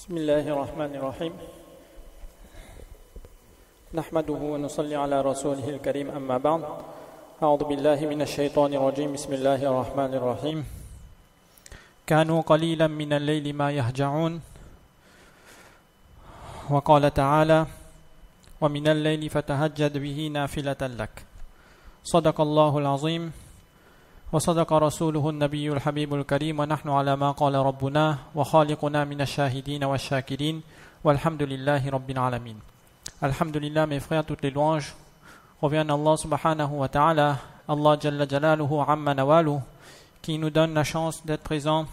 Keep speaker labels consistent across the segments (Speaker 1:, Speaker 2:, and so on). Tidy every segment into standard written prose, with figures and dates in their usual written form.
Speaker 1: بسم الله الرحمن الرحيم نحمده ونصلي على رسوله الكريم أما بعد أعوذ بالله من الشيطان الرجيم بسم الله الرحمن الرحيم كانوا قليلا من الليل ما يهجعون وقال تعالى ومن الليل فتهجد به نافلة لك صدق الله العظيم وصدق رسوله النبي الحبيب الكريم ونحن على ما قال ربنا وخالقنا من الشاهدين والشاكرين والحمد لله رب العالمين. Alhamdulillah, mes frères, toutes les louanges reviennent à Allah subhanahu wa ta'ala, Allah jalla jalaluhu amma nawalu, qui nous donne la chance d'être présent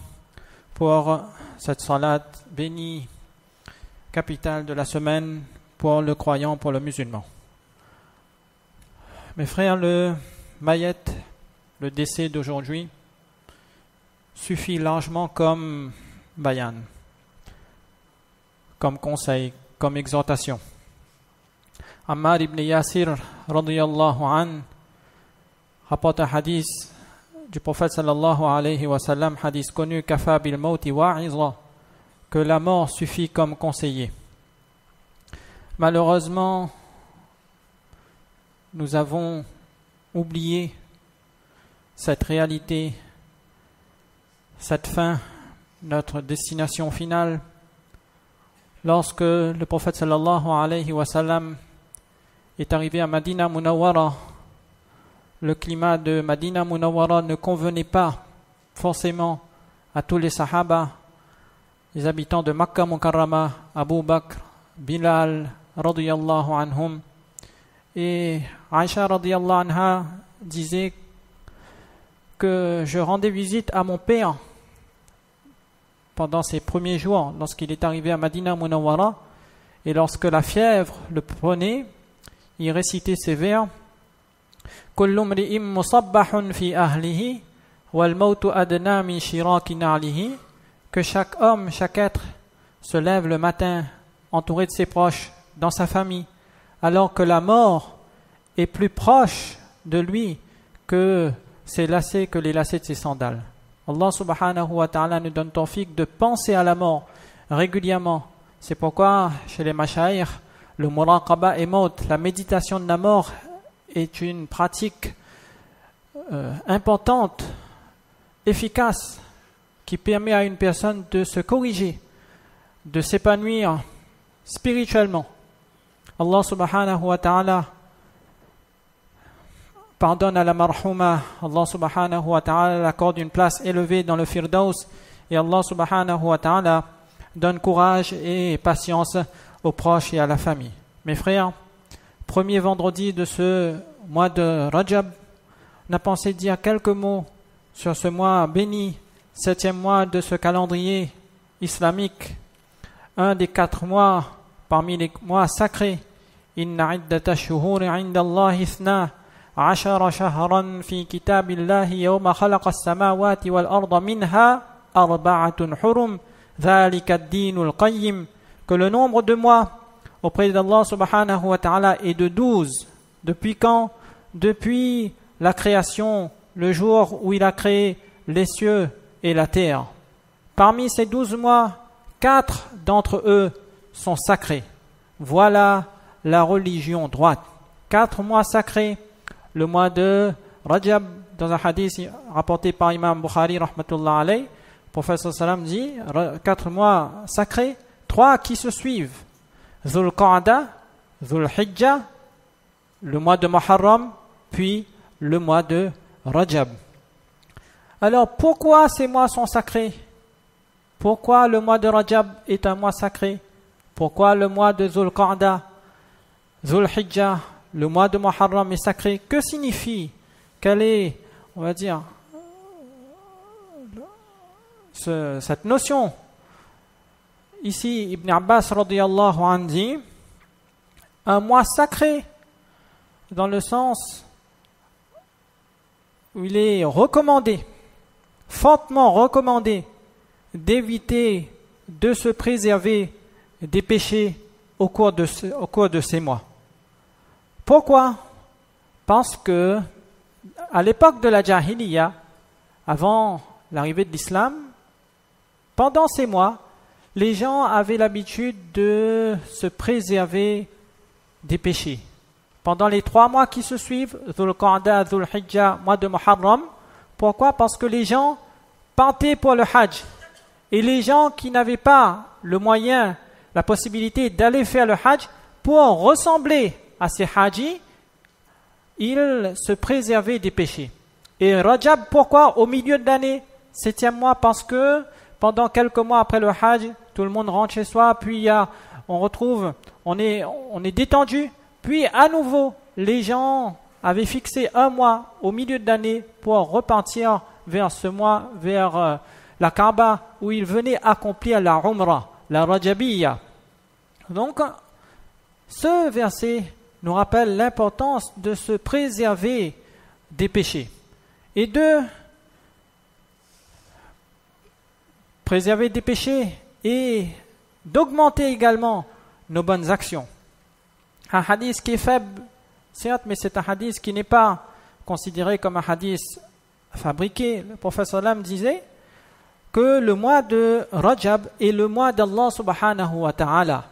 Speaker 1: pour cette salat bénie, capitale de la semaine pour le croyant, pour le musulman. Mes frères, le mayet, le décès d'aujourd'hui, suffit largement comme bayan, comme conseil, comme exhortation. Ammar ibn Yasir radiyallahu an rapporte un hadith du prophète sallallahu alayhi wa sallam, hadith connu, kafa bil mauti wa'iza, que la mort suffit comme conseiller. Malheureusement, nous avons oublié cette réalité, cette fin, notre destination finale. Lorsque le prophète sallallahu alayhi wa sallam est arrivé à Madina Munawwara, le climat de Madina Munawwara ne convenait pas forcément à tous les sahaba, les habitants de Makkah Mukarrama, Abu Bakr, Bilal radiyallahu anhum, et Aïcha radiyallahu anha disait que je rendais visite à mon père pendant ses premiers jours lorsqu'il est arrivé à Madina Munawwara, et lorsque la fièvre le prenait, il récitait ces vers Kullu mri'im musabbahun fi ahlihi wal mautu adna min shiraki na'lihi, que chaque homme, chaque être se lève le matin entouré de ses proches dans sa famille, alors que la mort est plus proche de lui que ses lacets, que les lacets de ses sandales. Allah subhanahu wa ta'ala nous donne tawfiq de penser à la mort régulièrement. C'est pourquoi chez les mashayikh, le muraqaba et maut, la méditation de la mort, est une pratique importante, efficace, qui permet à une personne de se corriger, de s'épanouir spirituellement. Allah subhanahu wa ta'ala pardonne à la marhouma, Allah subhanahu wa ta'ala accorde une place élevée dans le firdaus, et Allah subhanahu wa ta'ala donne courage et patience aux proches et à la famille. Mes frères, premier vendredi de ce mois de Rajab, on a pensé dire quelques mots sur ce mois béni, 7e mois de ce calendrier islamique, un des 4 mois parmi les mois sacrés. Inna iddata shuhuri inda Allah ithna عشر شهرا في كتاب الله يوم خلق السماوات والأرض منها أربعة حرم ذلك الدين القيم, que le nombre de mois auprès d'Allah subhanahu wa ta'ala est de 12. Depuis quand? Depuis la création, le jour où il a créé les cieux et la terre. Parmi ces 12 mois, 4 d'entre eux sont sacrés. Voilà la religion droite. 4 mois sacrés. Le mois de Rajab, dans un hadith rapporté par Imam Bukhari rahmatullah alayh, le prophète sallam dit 4 mois sacrés, 3 qui se suivent: Dhul Qa'da, Dhul Hijjah, le mois de Muharram, puis le mois de Rajab. Alors pourquoi ces mois sont sacrés? Pourquoi le mois de Rajab est un mois sacré? Pourquoi le mois de Dhul Qa'da, Dhul Hijjah, le mois de Muharram est sacré? Que signifie? Quelle est, on va dire, cette notion? Ici, Ibn Abbas radiyallahu anhu dit un mois sacré, dans le sens où il est recommandé, fortement recommandé, d'éviter de se préserver des péchés au cours de ces mois. Pourquoi? Parce que à l'époque de la Jahiliya, avant l'arrivée de l'islam, pendant ces mois, les gens avaient l'habitude de se préserver des péchés. Pendant les 3 mois qui se suivent, Dhul Qa'da, Dhul Hijjah, mois de Muharram. Pourquoi? Parce que les gens partaient pour le Hajj. Et les gens qui n'avaient pas le moyen, la possibilité d'aller faire le Hajj, pour ressembler à ces Hajjis, ils se préservaient des péchés. Et Rajab, pourquoi? Au milieu de l'année, 7e mois, parce que pendant quelques mois après le Hajj, tout le monde rentre chez soi, puis on est détendu. Puis à nouveau, les gens avaient fixé 1 mois au milieu de l'année pour repartir vers ce mois, vers la Kaaba, où ils venaient accomplir la Umrah, la Rajabiyya. Donc, ce verset nous rappelle l'importance de se préserver des péchés et de préserver des péchés et d'augmenter également nos bonnes actions. Un hadith qui est faible, certes, mais c'est un hadith qui n'est pas considéré comme un hadith fabriqué. Le prophète sallam disait que le mois de Rajab est le mois d'Allah subhanahu wa ta'ala.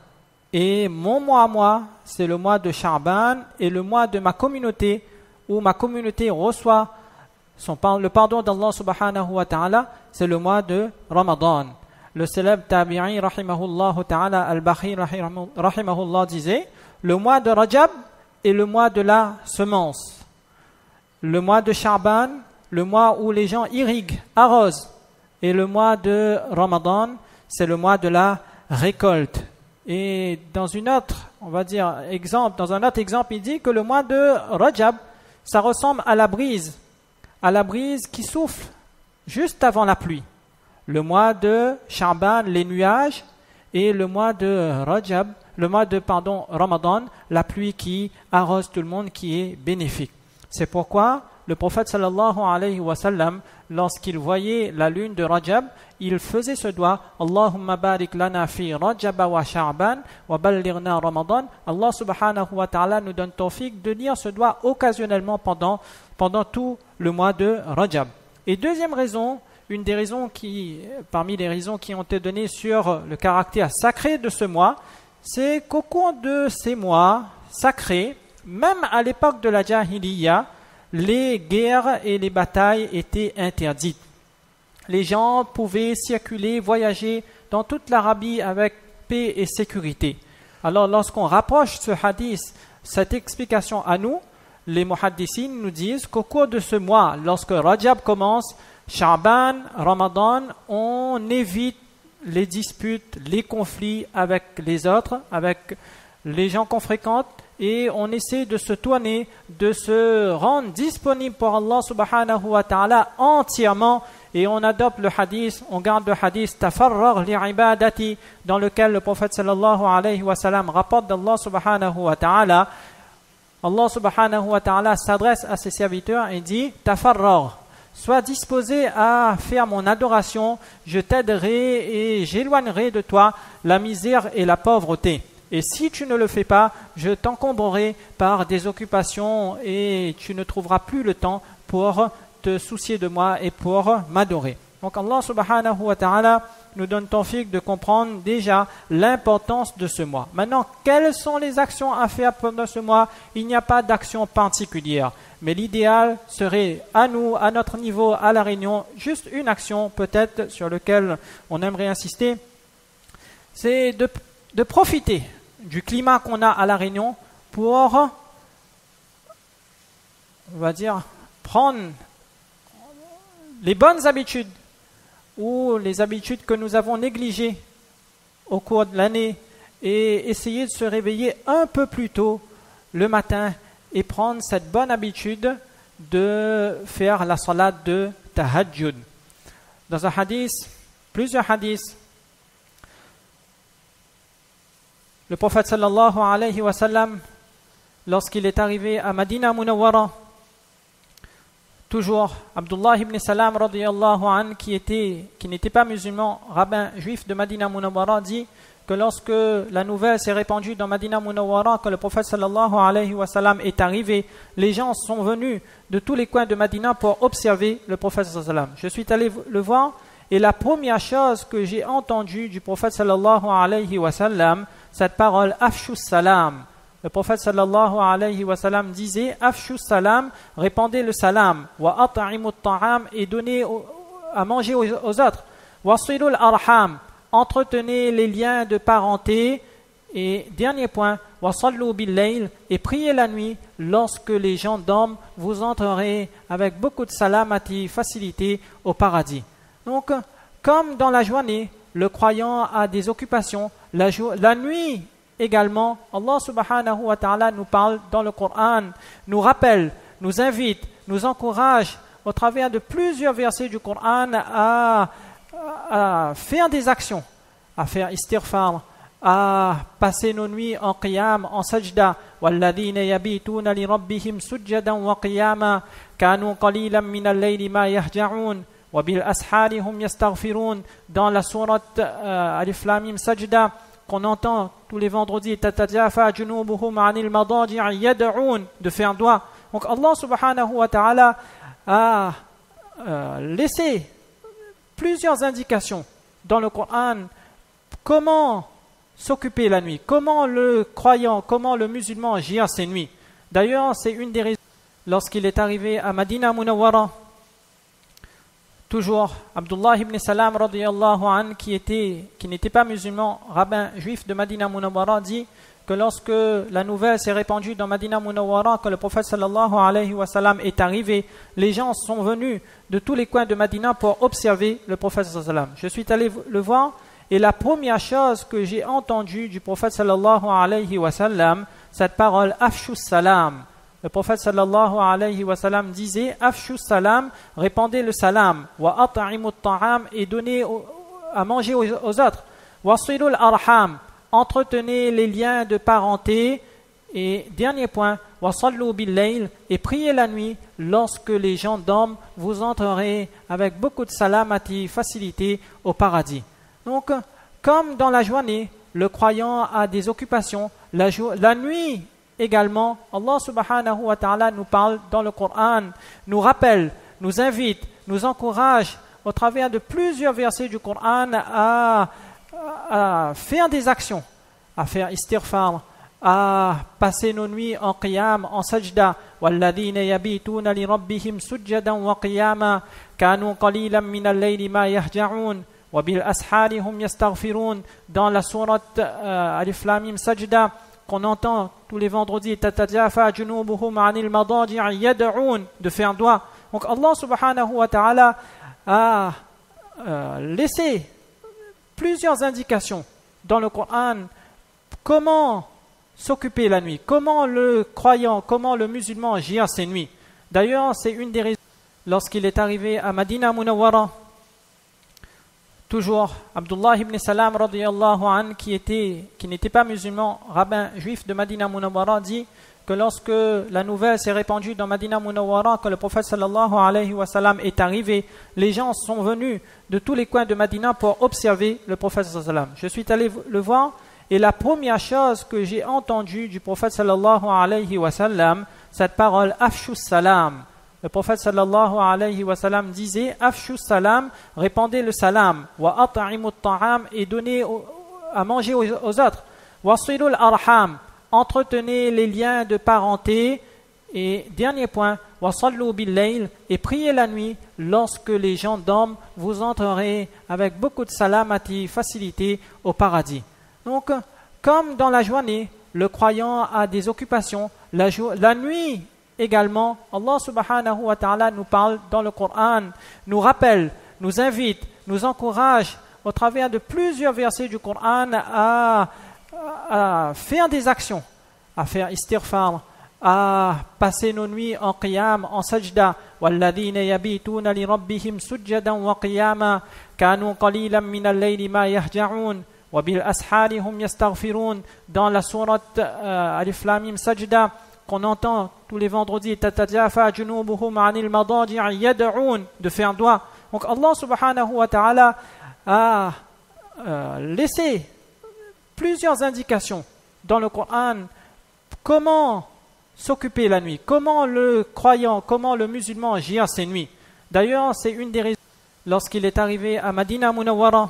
Speaker 1: Et mon mois à moi, c'est le mois de Sha'ban et le mois de ma communauté, où ma communauté reçoit le pardon d'Allah subhanahu wa ta'ala, c'est le mois de Ramadan. Le célèbre tabi'i rahimahullah ta'ala al-Bakhi rahimahullah disait: le mois de Rajab est le mois de la semence. Le mois de Sha'ban, le mois où les gens irriguent, arrosent. Et le mois de Ramadan, c'est le mois de la récolte. Et dans un autre exemple, il dit que le mois de Rajab, ça ressemble à la brise qui souffle juste avant la pluie. Le mois de Sha'ban, les nuages, et le mois de Ramadan, la pluie qui arrose tout le monde, qui est bénéfique. C'est pourquoi le prophète sallallahu alayhi wa sallam, lorsqu'il voyait la lune de Rajab, il faisait ce doigt: Allahumma barik lana fi Rajab wa Sha'ban wa ballighna Ramadan. Allah subhanahu wa ta'ala nous donne tawfiq de lire ce doigt occasionnellement pendant tout le mois de Rajab. Et deuxième raison, parmi les raisons qui ont été données sur le caractère sacré de ce mois, c'est qu'au cours de ces mois sacrés, même à l'époque de la Jahiliya, les guerres et les batailles étaient interdites. Les gens pouvaient circuler, voyager dans toute l'Arabie avec paix et sécurité. Alors lorsqu'on rapproche ce hadith, cette explication à nous, les muhaddissines nous disent qu'au cours de ce mois, lorsque Rajab commence, Sha'ban, Ramadan, on évite les disputes, les conflits avec les autres, avec les gens qu'on fréquente, et on essaie de se tourner, de se rendre disponible pour Allah subhanahu wa ta'ala entièrement, et on adopte le hadith, on garde le hadith tafarrar li'ibadati, dans lequel le prophète sallallahu alayhi wa sallam rapporte d'Allah subhanahu wa ta'ala. Allah subhanahu wa ta'ala s'adresse à ses serviteurs et dit: tafarrar, sois disposé à faire mon adoration, je t'aiderai et j'éloignerai de toi la misère et la pauvreté. Et si tu ne le fais pas, je t'encombrerai par des occupations et tu ne trouveras plus le temps pour te soucier de moi et pour m'adorer. Donc Allah subhanahu wa ta'ala nous donne tawfiq de comprendre déjà l'importance de ce mois. Maintenant, quelles sont les actions à faire pendant ce mois? Il n'y a pas d'action particulière. Mais l'idéal serait à nous, à notre niveau, à La Réunion, juste une action peut-être sur laquelle on aimerait insister, c'est de profiter du climat qu'on a à La Réunion pour, on va dire, prendre les bonnes habitudes ou les habitudes que nous avons négligées au cours de l'année et essayer de se réveiller un peu plus tôt le matin et prendre cette bonne habitude de faire la salat de tahajjud. Dans un hadith, plusieurs hadiths, le prophète sallallahu alayhi wa sallam, lorsqu'il est arrivé à Madina Munawwara, toujours Abdullah ibn Salam radiyallahu anhu, qui n'était pas musulman, rabbin juif de Madina Munawwara, dit que lorsque la nouvelle s'est répandue dans Madina Munawwara, que le prophète sallallahu alayhi wa sallam est arrivé, les gens sont venus de tous les coins de Madina pour observer le prophète sallallahu alayhi wa sallam. Je suis allé le voir Et la première chose que j'ai entendue du prophète sallallahu alayhi wa sallam, cette parole afshu salam. Le prophète sallallahu alayhi wa sallam disait afshu salam, répandez le salam, wa at'imu ta'am, et donnez à manger aux autres, wasilul arham, entretenez les liens de parenté, et dernier point, wasallu bil layl, et priez la nuit. Lorsque les gens dorment, vous entrerez avec beaucoup de salamati, facilité au paradis. Donc, comme dans la journée, le croyant a des occupations, la nuit également, Allah subhanahu wa ta'ala nous parle dans le Coran, nous rappelle, nous invite, nous encourage au travers de plusieurs versets du Coran à faire des actions, à faire istighfar, à passer nos nuits en qiyam, en sajda. وَالَّذِينَ يَبِيتُونَ لِرَبِّهِمْ سُجَّدًا وَقِيَامًا كَانُوا قَلِيلًا مِنَ اللَّيْلِ مَا يَهْجَعُونَ وَبِالْأَسْحَارِ هُمْ يَسْتَغْفِرُونَ. Dans la sourate Alif Lam Mim Sajda, qu'on entend tous les vendredis, تَتَجَافَى جُنُوبُهُمْ عَنِ الْمَضَاجِعِ يَدْعُونَ, de faire doigt. Donc Allah subhanahu wa ta'ala a laissé plusieurs indications dans le Coran comment s'occuper la nuit, comment le croyant, comment le musulman gère ses nuits. D'ailleurs, c'est une des raisons, lorsqu'il est arrivé à Madina Munawwara, toujours Abdullah ibn Salam radiyallahu anhu, qui n'était pas musulman, rabbin juif de Madina Munawwara, dit que lorsque la nouvelle s'est répandue dans Madina Munawwara, que le prophète sallallahu alayhi wa sallam est arrivé, les gens sont venus de tous les coins de Madina pour observer le prophète sallallahu alayhi wa sallam. Je suis allé le voir, et la première chose que j'ai entendue du prophète sallallahu alayhi wa sallam, cette parole afshu salam. Le prophète sallallahu alayhi wa sallam disait afshu salam, répandez le salam, wa at'imu ta'am, et donnez à manger aux autres, wasilul arham, entretenez les liens de parenté, et dernier point, wasallu bil layl, et priez la nuit. Lorsque les gens dorment, vous entrerez avec beaucoup de salamati, facilité au paradis. Donc, comme dans la journée, le croyant a des occupations, la nuit également, Allah subhanahu wa ta'ala nous parle dans le Coran, nous rappelle, nous invite, nous encourage au travers de plusieurs versets du Coran à faire des actions, à faire istighfar, à passer nos nuits en qiyam, en sajda. وَالَّذِينَ يَبِيتُونَ لِرَبِّهِمْ سُجَّدًا وَقِيَامًا كَانُوا قَلِيلًا مِنَ اللَّيْلِ مَا يَهْجَعُونَ وَبِالْأَسْحَارِ هُمْ يَسْتَغْفِرُونَ. Dans la sourate Alif Lam Mim Sajda, qu'on entend tous les vendredis, تَتَجَافَى جُنُوبُهُمْ عَنِ الْمَضَاجِعِ يَدْعُونَ, de faire doigt. Donc Allah subhanahu wa ta'ala a laissé plusieurs indications dans le Coran comment s'occuper la nuit, comment le croyant, comment le musulman gère ses nuits. D'ailleurs, c'est une des raisons, lorsqu'il est arrivé à Madina Munawwara, toujours Abdullah ibn Salam radiyallahu anhu, qui n'était pas musulman, rabbin juif de Madina Munawwara, dit que lorsque la nouvelle s'est répandue dans Madina Munawwara, que le prophète sallallahu alayhi wa sallam est arrivé, les gens sont venus de tous les coins de Madina pour observer le prophète sallallahu alayhi wa sallam. Je suis allé le voir, et la première chose que j'ai entendue du prophète sallallahu alayhi wa sallam, cette parole afshu salam. Le prophète sallallahu alayhi wa sallam disait afshu salam, répandez le salam, wa at'imu ta'am, et donnez à manger aux autres, wasilul arham, entretenez les liens de parenté, et dernier point, wasallu bil layl, et priez la nuit. Lorsque les gens dorment, vous entrerez avec beaucoup de salamati, facilité au paradis. Donc, comme dans la journée, le croyant a des occupations, la nuit également, Allah subhanahu wa ta'ala nous parle dans le Coran, nous rappelle, nous invite, nous encourage au travers de plusieurs versets du Coran à faire des actions, à faire istighfar, à passer nos nuits en qiyam, en sajda. وَالَّذِينَ يَبِيتُونَ لِرَبِّهِمْ سُجَّدًا وَقِيَامًا كَانُوا قَلِيلًا مِنَ اللَّيْلِ مَا يَهْجَعُونَ وَبِالْأَسْحَارِ هُمْ يَسْتَغْفِرُونَ. Dans la sourate Alif Lam Mim Sajda, qu'on entend tous les vendredis, تَتَجَافَى جُنُوبُهُمْ عَنِ الْمَضَاجِعِ يَدْعُونَ, de faire doigt. Donc Allah subhanahu wa ta'ala a laissé plusieurs indications dans le Coran comment s'occuper la nuit, comment le croyant, comment le musulman gère ses nuits. D'ailleurs, c'est une des raisons, lorsqu'il est arrivé à Madina Munawwara,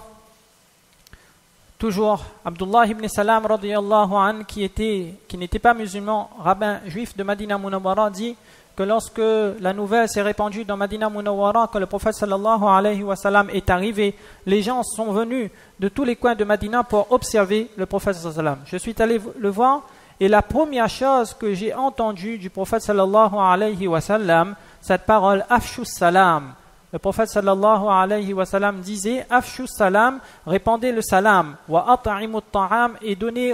Speaker 1: toujours Abdullah ibn Salam radiyallahu anhu, qui n'était pas musulman, rabbin juif de Madina Munawwara, dit que lorsque la nouvelle s'est répandue dans Madina Munawwara, que le prophète sallallahu alayhi wa sallam est arrivé, les gens sont venus de tous les coins de Madina pour observer le prophète sallallahu alayhi wa sallam. Je suis allé le voir et la première chose que j'ai entendue du prophète sallallahu alayhi wa sallam, cette parole afshu salam. Le prophète sallallahu alayhi wa sallam disait afshu salam, répandez le salam, wa at'imu ta'am, et donnez